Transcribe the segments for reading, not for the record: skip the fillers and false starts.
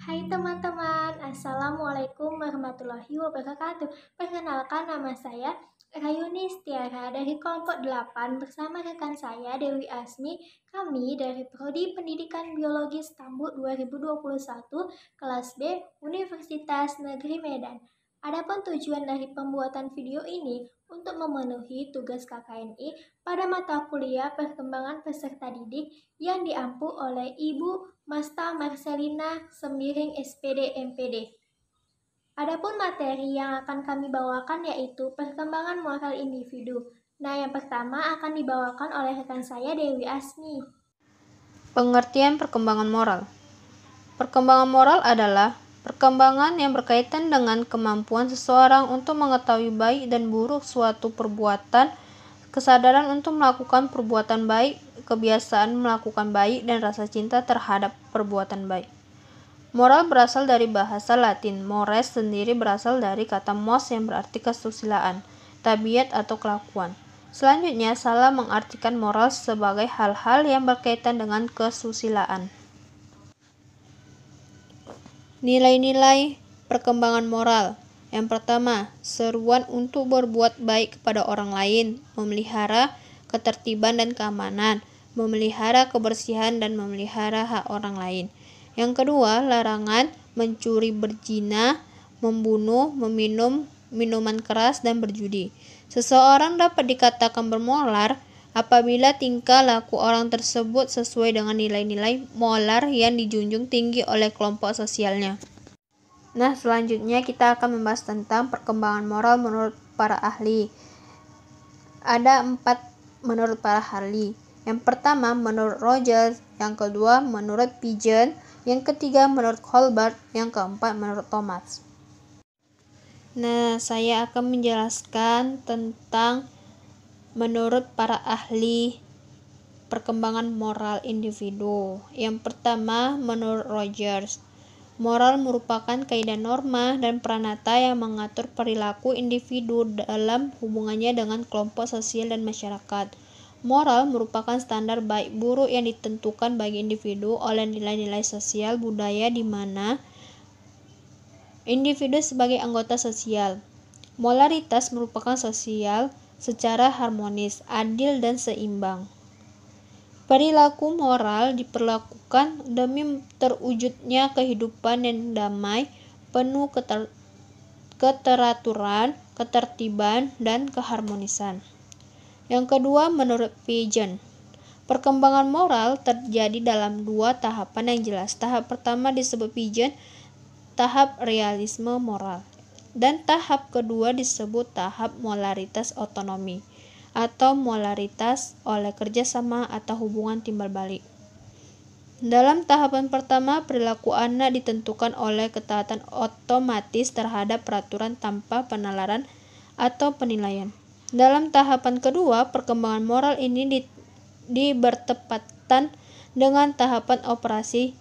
Hai teman-teman, Assalamualaikum warahmatullahi wabarakatuh. Perkenalkan nama saya Rayuni Stiara dari kelompok 8 bersama rekan saya Dewi Asmi. Kami dari Prodi Pendidikan Biologi Stambuk 2021 kelas B Universitas Negeri Medan. Adapun tujuan dari pembuatan video ini untuk memenuhi tugas KKNI pada mata kuliah perkembangan peserta didik yang diampu oleh Ibu Masta Marcelina Sembiring SPD MPD. Adapun materi yang akan kami bawakan yaitu perkembangan moral individu. Nah, yang pertama akan dibawakan oleh rekan saya Dewi Asmi. Pengertian perkembangan moral. Perkembangan moral adalah perkembangan yang berkaitan dengan kemampuan seseorang untuk mengetahui baik dan buruk suatu perbuatan, kesadaran untuk melakukan perbuatan baik, kebiasaan melakukan baik, dan rasa cinta terhadap perbuatan baik. Moral berasal dari bahasa Latin. Mores sendiri berasal dari kata mos yang berarti kesusilaan, tabiat atau kelakuan. Selanjutnya, salah mengartikan moral sebagai hal-hal yang berkaitan dengan kesusilaan. Nilai-nilai perkembangan moral. Yang pertama, seruan untuk berbuat baik kepada orang lain, memelihara ketertiban dan keamanan, memelihara kebersihan dan memelihara hak orang lain. Yang kedua, larangan mencuri, berzina, membunuh, meminum minuman keras, dan berjudi. Seseorang dapat dikatakan bermoral apabila tingkah laku orang tersebut sesuai dengan nilai-nilai moral yang dijunjung tinggi oleh kelompok sosialnya. Nah, selanjutnya kita akan membahas tentang perkembangan moral menurut para ahli. Ada 4 menurut para ahli. Yang pertama menurut Rogers, yang kedua menurut Pigeon, yang ketiga menurut Colbert, yang keempat menurut Thomas. Nah, saya akan menjelaskan tentang menurut para ahli perkembangan moral individu. Yang pertama, menurut Rogers, moral merupakan kaidah norma dan pranata yang mengatur perilaku individu dalam hubungannya dengan kelompok sosial dan masyarakat. Moral merupakan standar baik buruk yang ditentukan bagi individu oleh nilai-nilai sosial budaya di mana individu sebagai anggota sosial. Moralitas merupakan sosial secara harmonis, adil, dan seimbang. Perilaku moral diperlakukan demi terwujudnya kehidupan yang damai, penuh keteraturan, ketertiban, dan keharmonisan. Yang kedua, menurut Pigeon, perkembangan moral terjadi dalam 2 tahapan yang jelas. Tahap pertama disebut Pigeon, tahap realisme moral. Dan tahap kedua disebut tahap molaritas otonomi atau molaritas oleh kerjasama atau hubungan timbal balik. Dalam tahapan pertama, perilaku anak ditentukan oleh ketaatan otomatis terhadap peraturan tanpa penalaran atau penilaian. Dalam tahapan kedua, perkembangan moral ini bertepatan dengan tahapan operasi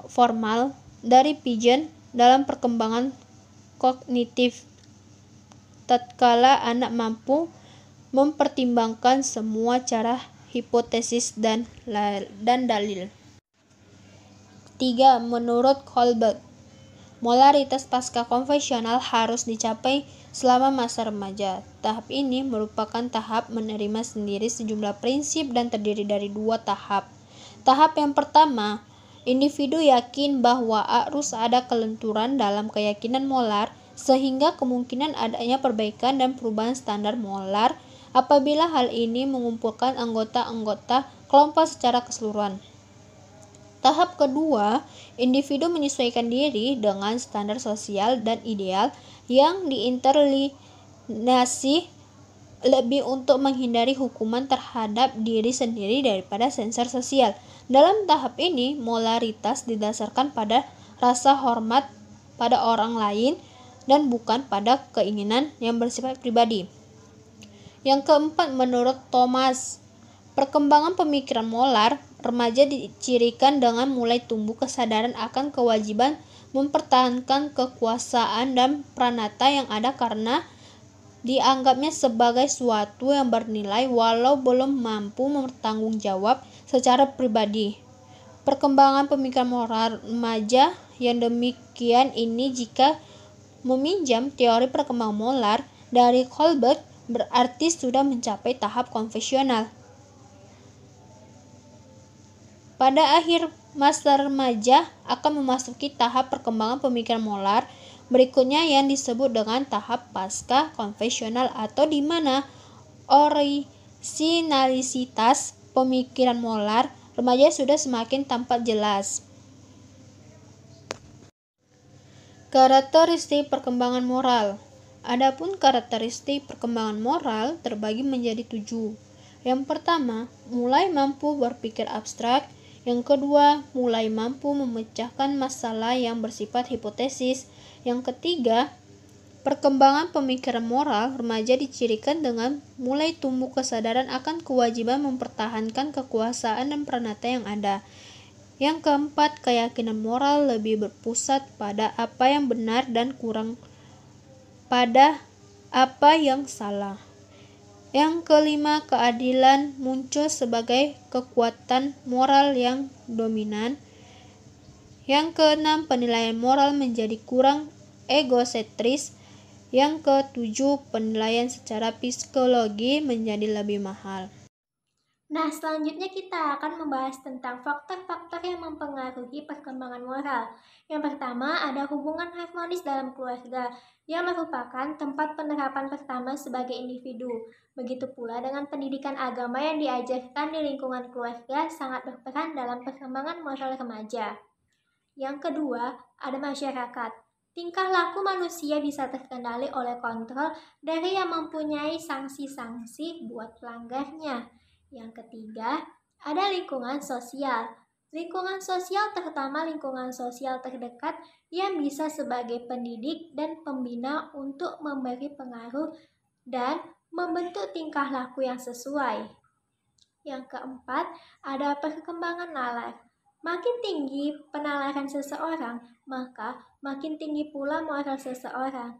formal dari Pigeon dalam perkembangan kognitif, tatkala anak mampu mempertimbangkan semua cara, hipotesis, dan dalil. 3. Menurut Colbert, molaritas pasca konvensional harus dicapai selama masa remaja. Tahap ini merupakan tahap menerima sendiri sejumlah prinsip dan terdiri dari 2 tahap. Tahap yang pertama, individu yakin bahwa harus ada kelenturan dalam keyakinan moral sehingga kemungkinan adanya perbaikan dan perubahan standar moral apabila hal ini mengumpulkan anggota-anggota kelompok secara keseluruhan. Tahap kedua, individu menyesuaikan diri dengan standar sosial dan ideal yang diinternalisasi lebih untuk menghindari hukuman terhadap diri sendiri daripada sensor sosial. Dalam tahap ini, moralitas didasarkan pada rasa hormat pada orang lain dan bukan pada keinginan yang bersifat pribadi. Yang keempat, menurut Thomas, perkembangan pemikiran moral remaja dicirikan dengan mulai tumbuh kesadaran akan kewajiban mempertahankan kekuasaan dan pranata yang ada karena dianggapnya sebagai suatu yang bernilai walau belum mampu bertanggung jawab secara pribadi. perkembangan pemikiran moral remaja yang demikian ini jika meminjam teori perkembangan moral dari Kolberg berarti sudah mencapai tahap konvensional. Pada akhir masa remaja akan memasuki tahap perkembangan pemikiran moral berikutnya yang disebut dengan tahap pasca konvensional atau di mana orisinalisitas pemikiran moral remaja sudah semakin tampak jelas. Karakteristik perkembangan moral. Adapun karakteristik perkembangan moral terbagi menjadi 7. Yang pertama, mulai mampu berpikir abstrak. Yang kedua, mulai mampu memecahkan masalah yang bersifat hipotesis. Yang ketiga, perkembangan pemikiran moral remaja dicirikan dengan mulai tumbuh kesadaran akan kewajiban mempertahankan kekuasaan dan peranata yang ada. Yang keempat, keyakinan moral lebih berpusat pada apa yang benar dan kurang pada apa yang salah. Yang kelima, keadilan muncul sebagai kekuatan moral yang dominan. Yang keenam, penilaian moral menjadi kurang egosentris. Yang ketujuh, penilaian secara psikologi menjadi lebih mahal. Nah, selanjutnya kita akan membahas tentang faktor-faktor yang mempengaruhi perkembangan moral. Yang pertama, ada hubungan harmonis dalam keluarga, yang merupakan tempat penerapan pertama sebagai individu. Begitu pula dengan pendidikan agama yang diajarkan di lingkungan keluarga sangat berperan dalam perkembangan moral remaja. Yang kedua, ada masyarakat. Tingkah laku manusia bisa terkendali oleh kontrol dari yang mempunyai sanksi-sanksi buat pelanggarnya. Yang ketiga, ada lingkungan sosial. Lingkungan sosial terutama lingkungan sosial terdekat yang bisa sebagai pendidik dan pembina untuk memberi pengaruh dan membentuk tingkah laku yang sesuai. Yang keempat, ada perkembangan nalar. Makin tinggi penalaran seseorang, maka makin tinggi pula moral seseorang.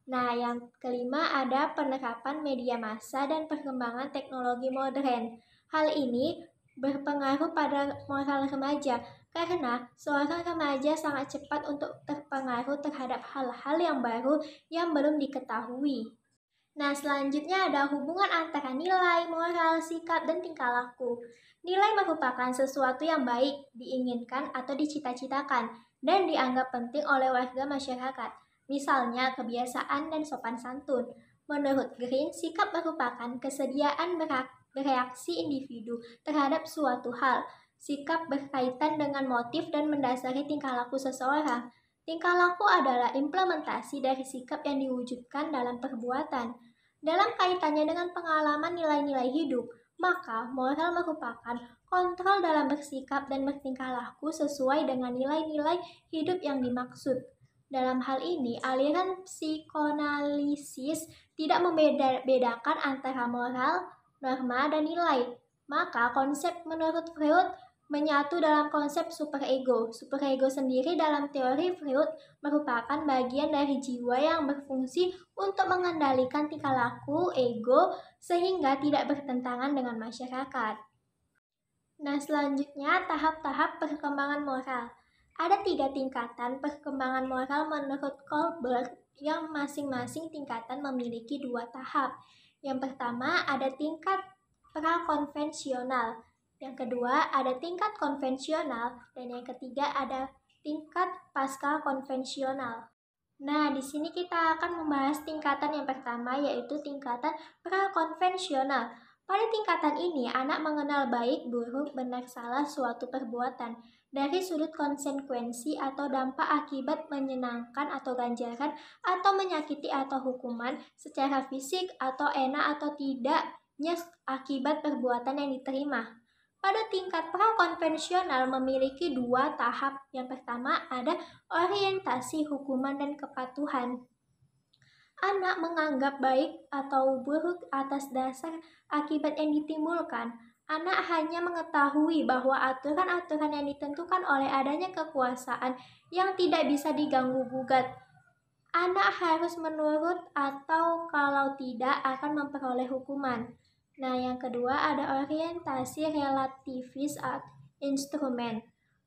Nah, yang kelima ada penerapan media massa dan perkembangan teknologi modern. Hal ini berpengaruh pada moral remaja karena seorang remaja sangat cepat untuk terpengaruh terhadap hal-hal yang baru yang belum diketahui. Nah, selanjutnya ada hubungan antara nilai, moral, sikap, dan tingkah laku. Nilai merupakan sesuatu yang baik, diinginkan, atau dicita-citakan, dan dianggap penting oleh warga masyarakat. Misalnya, kebiasaan dan sopan santun. Menurut Green, sikap merupakan kesediaan bereaksi individu terhadap suatu hal. Sikap berkaitan dengan motif dan mendasari tingkah laku seseorang. Tingkah laku adalah implementasi dari sikap yang diwujudkan dalam perbuatan. Dalam kaitannya dengan pengalaman nilai-nilai hidup, maka moral merupakan kontrol dalam bersikap dan bertingkah laku sesuai dengan nilai-nilai hidup yang dimaksud. Dalam hal ini, aliran psikoanalisis tidak membedakan antara moral, norma, dan nilai. Maka konsep menurut Freud menyatu dalam konsep superego. Superego sendiri dalam teori Freud merupakan bagian dari jiwa yang berfungsi untuk mengendalikan tingkah laku ego sehingga tidak bertentangan dengan masyarakat. Nah, selanjutnya tahap-tahap perkembangan moral. Ada 3 tingkatan perkembangan moral menurut Kohlberg yang masing-masing tingkatan memiliki 2 tahap. Yang pertama ada tingkat prakonvensional, yang kedua ada tingkat konvensional, dan yang ketiga ada tingkat pasca konvensional. Nah, di sini kita akan membahas tingkatan yang pertama yaitu tingkatan prakonvensional. Pada tingkatan ini, anak mengenal baik, buruk, benar, salah suatu perbuatan dari sudut konsekuensi atau dampak akibat menyenangkan atau ganjaran atau menyakiti atau hukuman secara fisik atau enak atau tidaknya akibat perbuatan yang diterima. Pada tingkat prakonvensional memiliki 2 tahap. Yang pertama ada orientasi hukuman dan kepatuhan. Anak menganggap baik atau buruk atas dasar akibat yang ditimbulkan. Anak hanya mengetahui bahwa aturan-aturan yang ditentukan oleh adanya kekuasaan yang tidak bisa diganggu-gugat. Anak harus menurut atau kalau tidak akan memperoleh hukuman. Nah, yang kedua ada orientasi relativis instrumen.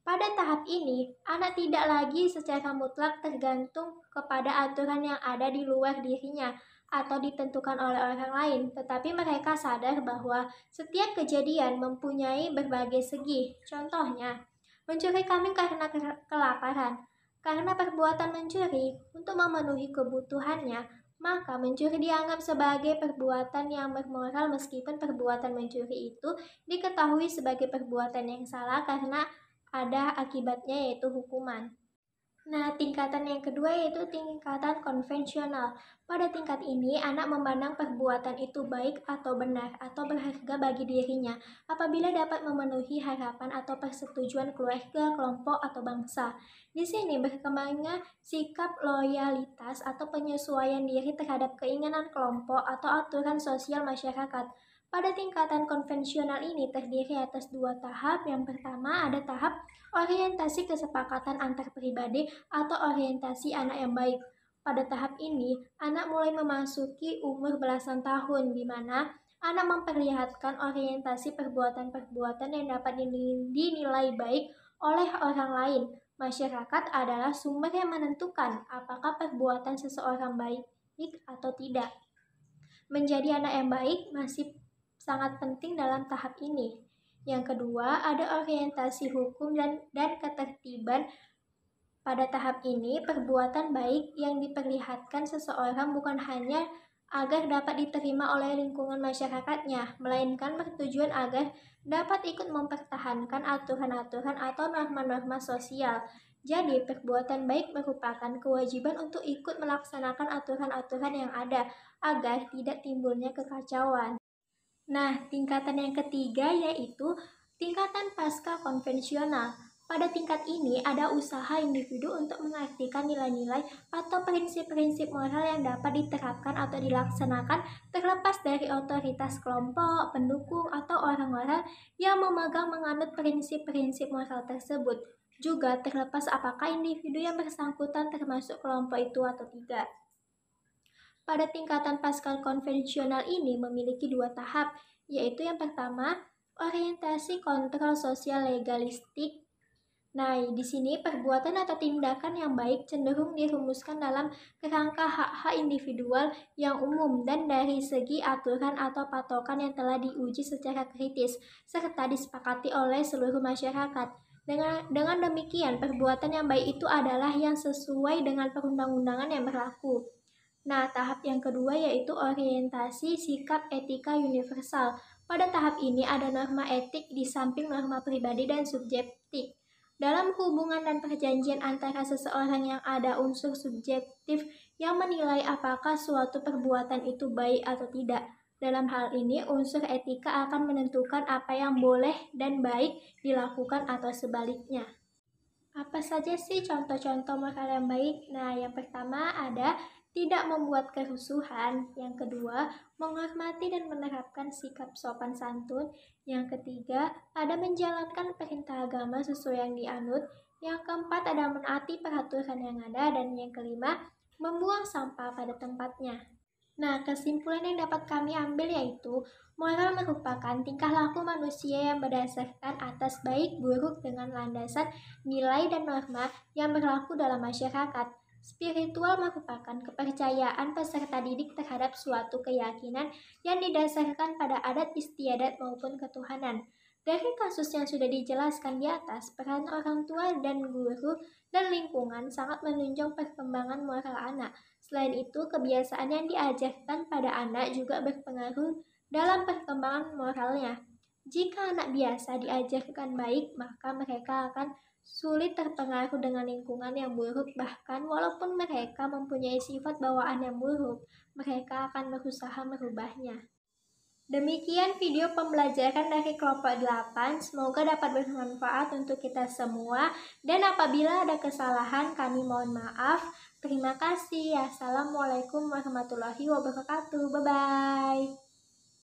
Pada tahap ini, anak tidak lagi secara mutlak tergantung kepada aturan yang ada di luar dirinya atau ditentukan oleh orang lain, tetapi mereka sadar bahwa setiap kejadian mempunyai berbagai segi. Contohnya, mencuri kambing karena kelaparan. Karena perbuatan mencuri untuk memenuhi kebutuhannya, maka mencuri dianggap sebagai perbuatan yang bermoral meskipun perbuatan mencuri itu diketahui sebagai perbuatan yang salah karena ada akibatnya yaitu hukuman. Nah, tingkatan yang kedua yaitu tingkatan konvensional. Pada tingkat ini, anak memandang perbuatan itu baik atau benar atau berharga bagi dirinya apabila dapat memenuhi harapan atau persetujuan keluarga, kelompok, atau bangsa. Di sini berkembangnya sikap loyalitas atau penyesuaian diri terhadap keinginan kelompok atau aturan sosial masyarakat. Pada tingkatan konvensional ini terdiri atas dua tahap. Yang pertama ada tahap orientasi kesepakatan antar pribadi atau orientasi anak yang baik. Pada tahap ini, anak mulai memasuki umur belasan tahun, di mana anak memperlihatkan orientasi perbuatan-perbuatan yang dapat dinilai baik oleh orang lain. Masyarakat adalah sumber yang menentukan apakah perbuatan seseorang baik atau tidak. Menjadi anak yang baik masih sangat penting dalam tahap ini. Yang kedua, ada orientasi hukum dan ketertiban. Pada tahap ini, perbuatan baik yang diperlihatkan seseorang bukan hanya agar dapat diterima oleh lingkungan masyarakatnya, melainkan bertujuan agar dapat ikut mempertahankan aturan-aturan atau norma-norma sosial. Jadi, perbuatan baik merupakan kewajiban untuk ikut melaksanakan aturan-aturan yang ada agar tidak timbulnya kekacauan. Nah, tingkatan yang ketiga yaitu tingkatan pasca konvensional. Pada tingkat ini ada usaha individu untuk mengartikan nilai-nilai atau prinsip-prinsip moral yang dapat diterapkan atau dilaksanakan terlepas dari otoritas kelompok, pendukung, atau orang-orang yang memegang menganut prinsip-prinsip moral tersebut. Juga terlepas apakah individu yang bersangkutan termasuk kelompok itu atau tidak. Pada tingkatan paskal konvensional ini memiliki dua tahap, yaitu yang pertama, orientasi kontrol sosial legalistik. Nah, di sini perbuatan atau tindakan yang baik cenderung dirumuskan dalam kerangka hak-hak individual yang umum dan dari segi aturan atau patokan yang telah diuji secara kritis, serta disepakati oleh seluruh masyarakat. Dengan demikian, perbuatan yang baik itu adalah yang sesuai dengan perundang-undangan yang berlaku. Nah, tahap yang kedua yaitu orientasi sikap etika universal. Pada tahap ini ada norma etik di samping norma pribadi dan subjektif. Dalam hubungan dan perjanjian antara seseorang yang ada unsur subjektif yang menilai apakah suatu perbuatan itu baik atau tidak. Dalam hal ini, unsur etika akan menentukan apa yang boleh dan baik dilakukan atau sebaliknya. Apa saja sih contoh-contoh moral yang baik? Nah, yang pertama ada tidak membuat kerusuhan. Yang kedua, menghormati dan menerapkan sikap sopan santun. Yang ketiga, ada menjalankan perintah agama sesuai yang dianut. Yang keempat, ada menaati peraturan yang ada. Dan yang kelima, membuang sampah pada tempatnya. Nah, kesimpulan yang dapat kami ambil yaitu moral merupakan tingkah laku manusia yang berdasarkan atas baik buruk dengan landasan nilai dan norma yang berlaku dalam masyarakat. Spiritual merupakan kepercayaan peserta didik terhadap suatu keyakinan yang didasarkan pada adat istiadat maupun ketuhanan. Dari kasus yang sudah dijelaskan di atas, peran orang tua dan guru dan lingkungan sangat menunjang perkembangan moral anak. Selain itu, kebiasaan yang diajarkan pada anak juga berpengaruh dalam perkembangan moralnya. Jika anak biasa diajarkan baik, maka mereka akan sulit terpengaruh dengan lingkungan yang buruk. Bahkan walaupun mereka mempunyai sifat bawaan yang buruk, mereka akan berusaha merubahnya. Demikian video pembelajaran dari kelompok 8. Semoga dapat bermanfaat untuk kita semua. Dan apabila ada kesalahan, kami mohon maaf. Terima kasih. Assalamualaikum warahmatullahi wabarakatuh. Bye-bye.